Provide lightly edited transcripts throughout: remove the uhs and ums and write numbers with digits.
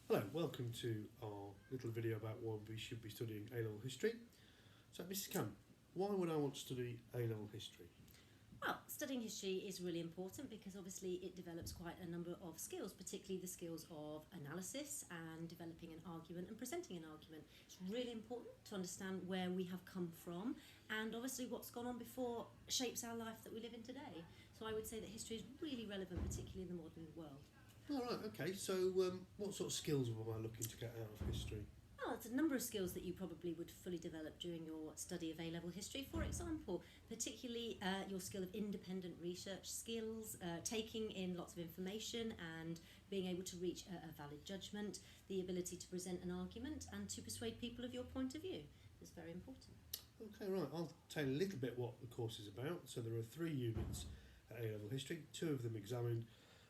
Hello, welcome to our little video about why we should be studying A-Level History. So, Mrs. Cann, why would I want to study A-Level History? Well, studying history is really important because obviously it develops quite a number of skills, particularly the skills of analysis and developing an argument and presenting an argument. It's really important to understand where we have come from, and obviously what's gone on before shapes our life that we live in today. So I would say that history is really relevant, particularly in the modern world. All right, okay, so what sort of skills am I looking to get out of history? Well, it's a number of skills that you probably would fully develop during your study of A-level history. For example, particularly your skill of independent research skills, taking in lots of information and being able to reach a valid judgment, the ability to present an argument and to persuade people of your point of view is very important. Okay, right, I'll tell you a little bit what the course is about. So there are 3 units at A-Level History, 2 of them examined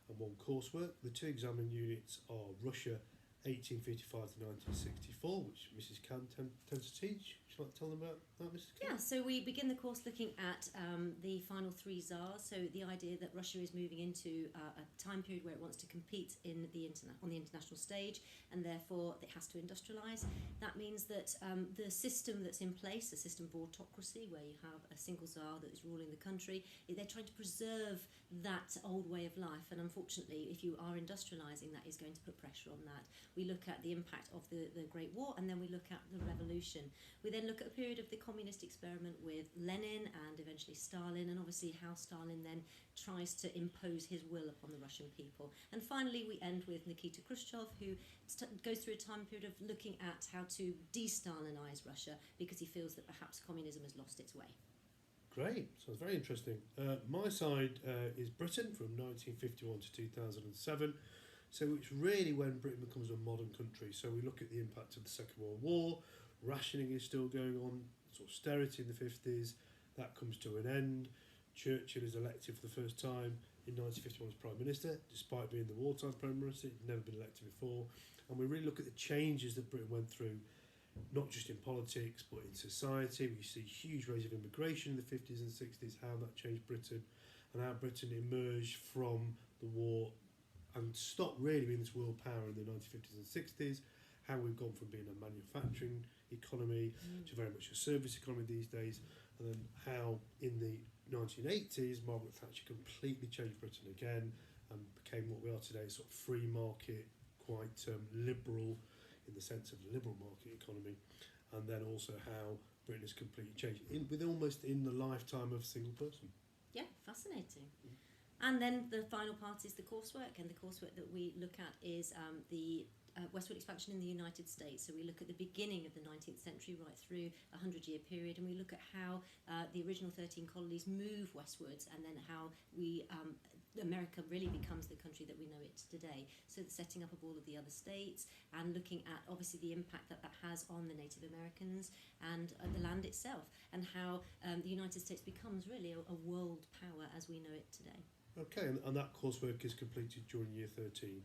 and 1 coursework. The 2 examined units are Russia 1855 to 1964, which Mrs. Cann tends to teach. Would you like to tell them about that, Mrs. Cann? Yeah, so we begin the course looking at the final 3 czars. So the idea that Russia is moving into a time period where it wants to compete in the on the international stage, and therefore it has to industrialise. That means that the system that's in place, a system of autocracy, where you have a single czar that is ruling the country, they're trying to preserve that old way of life. And unfortunately, if you are industrialising, that is going to put pressure on that. We look at the impact of the Great War, and then we look at the revolution. We then look at a period of the communist experiment with Lenin and eventually Stalin, and obviously how Stalin then tries to impose his will upon the Russian people. And finally we end with Nikita Khrushchev, who goes through a time period of looking at how to de-Stalinize Russia because he feels that perhaps communism has lost its way. Great, sounds very interesting. My side is Britain from 1951 to 2007. So it's really when Britain becomes a modern country. So we look at the impact of the Second World War, rationing is still going on, austerity in the 50s, that comes to an end. Churchill is elected for the first time in 1951 as Prime Minister, despite being the wartime Prime Minister, he'd never been elected before. And we really look at the changes that Britain went through, not just in politics, but in society. We see huge rates of immigration in the 50s and 60s, how that changed Britain, and how Britain emerged from the war and stopped really being this world power in the 1950s and 60s, how we've gone from being a manufacturing economy to very much a service economy these days, and then how in the 1980s Margaret Thatcher completely changed Britain again and became what we are today, sort of free market, quite liberal in the sense of liberal market economy, and then also how Britain has completely changed almost in the lifetime of a single person. Yeah, fascinating. And then the final part is the coursework, and the coursework that we look at is the westward expansion in the United States. So we look at the beginning of the 19th century right through a 100-year period, and we look at how the original 13 colonies move westwards, and then how America really becomes the country that we know it today. So the setting up of all of the other states, and looking at obviously the impact that has on the Native Americans and the land itself, and how the United States becomes really a world power as we know it today. Okay, and that coursework is completed during year 13.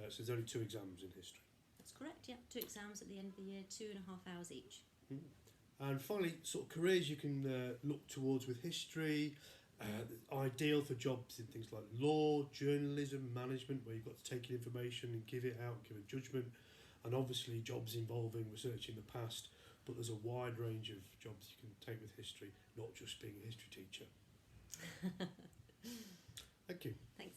So there's only 2 exams in history. That's correct, yeah. 2 exams at the end of the year, 2.5 hours each. And finally, sort of careers you can look towards with history, ideal for jobs in things like law, journalism, management, where you've got to take in information and give it out, give a judgment, and obviously jobs involving research in the past, but there's a wide range of jobs you can take with history, not just being a history teacher. Thank you. Thanks.